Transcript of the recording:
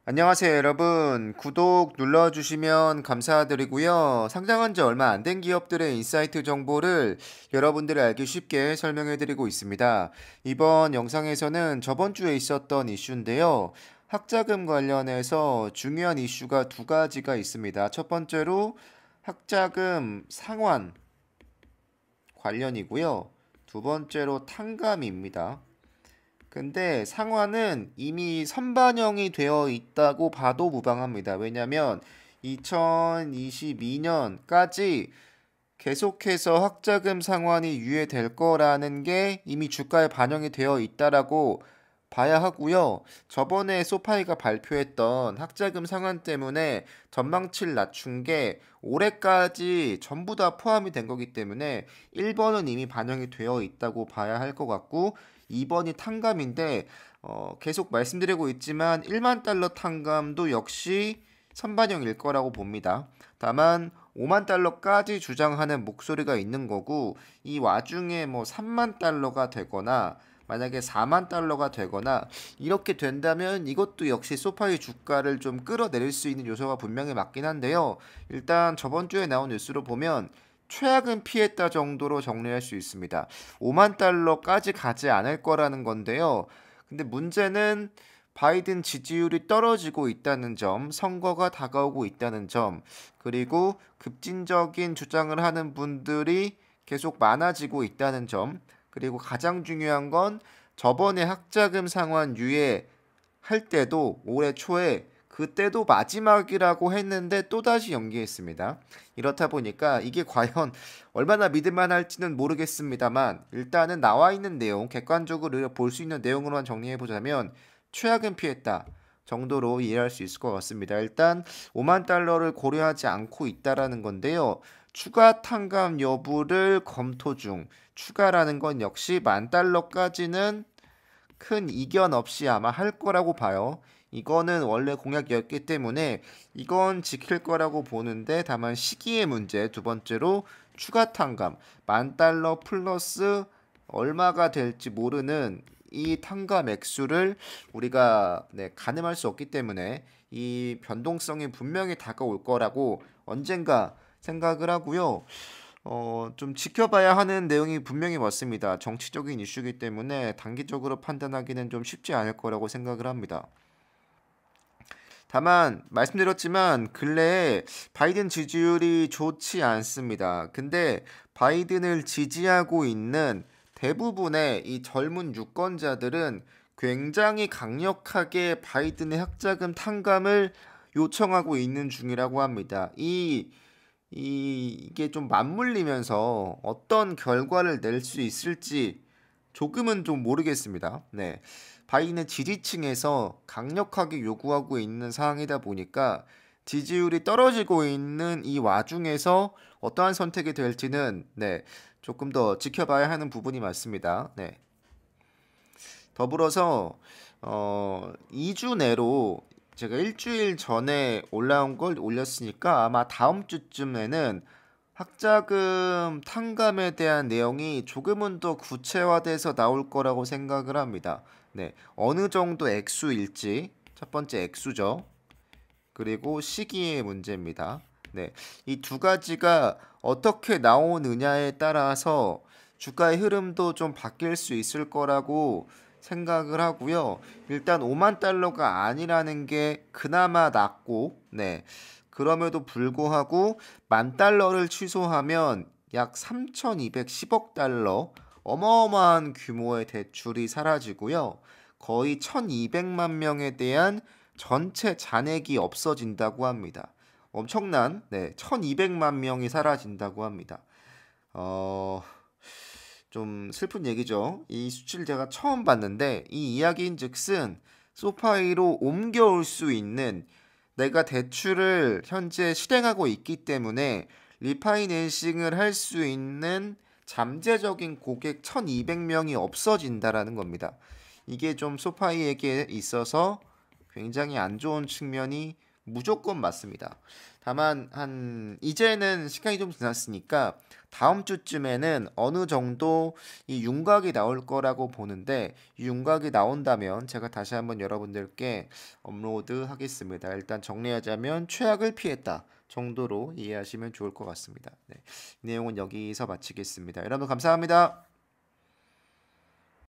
안녕하세요, 여러분. 구독 눌러주시면 감사드리고요. 상장한 지 얼마 안 된 기업들의 인사이트 정보를 여러분들이 알기 쉽게 설명해드리고 있습니다. 이번 영상에서는 저번 주에 있었던 이슈인데요. 학자금 관련해서 중요한 이슈가 두 가지가 있습니다. 첫 번째로 학자금 상환 관련이고요. 두 번째로 탕감입니다. 근데 상환은 이미 선반영이 되어 있다고 봐도 무방합니다. 왜냐하면 2022년까지 계속해서 학자금 상환이 유예될 거라는 게 이미 주가에 반영이 되어 있다라고 봐야 하고요. 저번에 소파이가 발표했던 학자금 상환 때문에 전망치를 낮춘 게 올해까지 전부 다 포함이 된 거기 때문에 1번은 이미 반영이 되어 있다고 봐야 할 것 같고 2번이 탕감인데 계속 말씀드리고 있지만 1만 달러 탕감도 역시 선반영일 거라고 봅니다. 다만 5만 달러까지 주장하는 목소리가 있는 거고 이 와중에 뭐 3만 달러가 되거나 만약에 4만 달러가 되거나 이렇게 된다면 이것도 역시 소파의 주가를 좀 끌어내릴 수 있는 요소가 분명히 맞긴 한데요. 일단 저번 주에 나온 뉴스로 보면 최악은 피했다 정도로 정리할 수 있습니다. 5만 달러까지 가지 않을 거라는 건데요. 근데 문제는 바이든 지지율이 떨어지고 있다는 점, 선거가 다가오고 있다는 점, 그리고 급진적인 주장을 하는 분들이 계속 많아지고 있다는 점, 그리고 가장 중요한 건 저번에 학자금 상환 유예할 때도 올해 초에 그때도 마지막이라고 했는데 또다시 연기했습니다. 이렇다 보니까 이게 과연 얼마나 믿을만 할지는 모르겠습니다만 일단은 나와 있는 내용, 객관적으로 볼 수 있는 내용으로만 정리해 보자면 최악은 피했다 정도로 이해할 수 있을 것 같습니다. 일단 5만 달러를 고려하지 않고 있다라는 건데요. 추가 탕감 여부를 검토 중. 추가라는 건 역시 1만 달러까지는 큰 이견 없이 아마 할 거라고 봐요. 이거는 원래 공약이었기 때문에 이건 지킬 거라고 보는데 다만 시기의 문제. 두 번째로 추가 탕감 1만 달러 플러스 얼마가 될지 모르는 이 탕감 액수를 우리가 가늠할 수 없기 때문에 이 변동성이 분명히 다가올 거라고 언젠가 생각을 하고요. 좀 지켜봐야 하는 내용이 분명히 맞습니다. 정치적인 이슈이기 때문에 단기적으로 판단하기는 좀 쉽지 않을 거라고 생각을 합니다. 다만 말씀드렸지만 근래에 바이든 지지율이 좋지 않습니다. 근데 바이든을 지지하고 있는 대부분의 이 젊은 유권자들은 굉장히 강력하게 바이든의 학자금 탕감을 요청하고 있는 중이라고 합니다. 이게 좀 맞물리면서 어떤 결과를 낼 수 있을지 조금은 좀 모르겠습니다. 네. 바이든의 지지층에서 강력하게 요구하고 있는 상황이다 보니까 지지율이 떨어지고 있는 이 와중에서 어떠한 선택이 될지는 조금 더 지켜봐야 하는 부분이 맞습니다. 네. 더불어서 2주 내로 제가 일주일 전에 올라온 걸 올렸으니까 아마 다음 주쯤에는 학자금 탕감에 대한 내용이 조금은 더 구체화돼서 나올 거라고 생각을 합니다. 네, 어느 정도 액수일지 첫 번째 액수죠. 그리고 시기의 문제입니다. 네, 이 두 가지가 어떻게 나오느냐에 따라서 주가의 흐름도 좀 바뀔 수 있을 거라고 생각을 하고요. 일단 5만 달러가 아니라는 게 그나마 낫고, 그럼에도 불구하고 1만 달러를 취소하면 약 3,210억 달러, 어마어마한 규모의 대출이 사라지고요. 거의 1,200만 명에 대한 전체 잔액이 없어진다고 합니다. 엄청난 1,200만 명이 사라진다고 합니다. 어, 좀 슬픈 얘기죠. 이 수치를 제가 처음 봤는데 이 이야기인즉슨 소파이로 옮겨올 수 있는 내가 대출을 현재 실행하고 있기 때문에 리파이낸싱을 할 수 있는 잠재적인 고객 1,200명이 없어진다라는 겁니다. 이게 좀 소파이에게 있어서 굉장히 안 좋은 측면이 무조건 맞습니다. 다만 이제는 시간이 좀 지났으니까 다음 주쯤에는 어느 정도 이 윤곽이 나올 거라고 보는데, 이 윤곽이 나온다면 제가 다시 한번 여러분들께 업로드하겠습니다. 일단 정리하자면 최악을 피했다 정도로 이해하시면 좋을 것 같습니다. 네, 이 내용은 여기서 마치겠습니다. 여러분 감사합니다.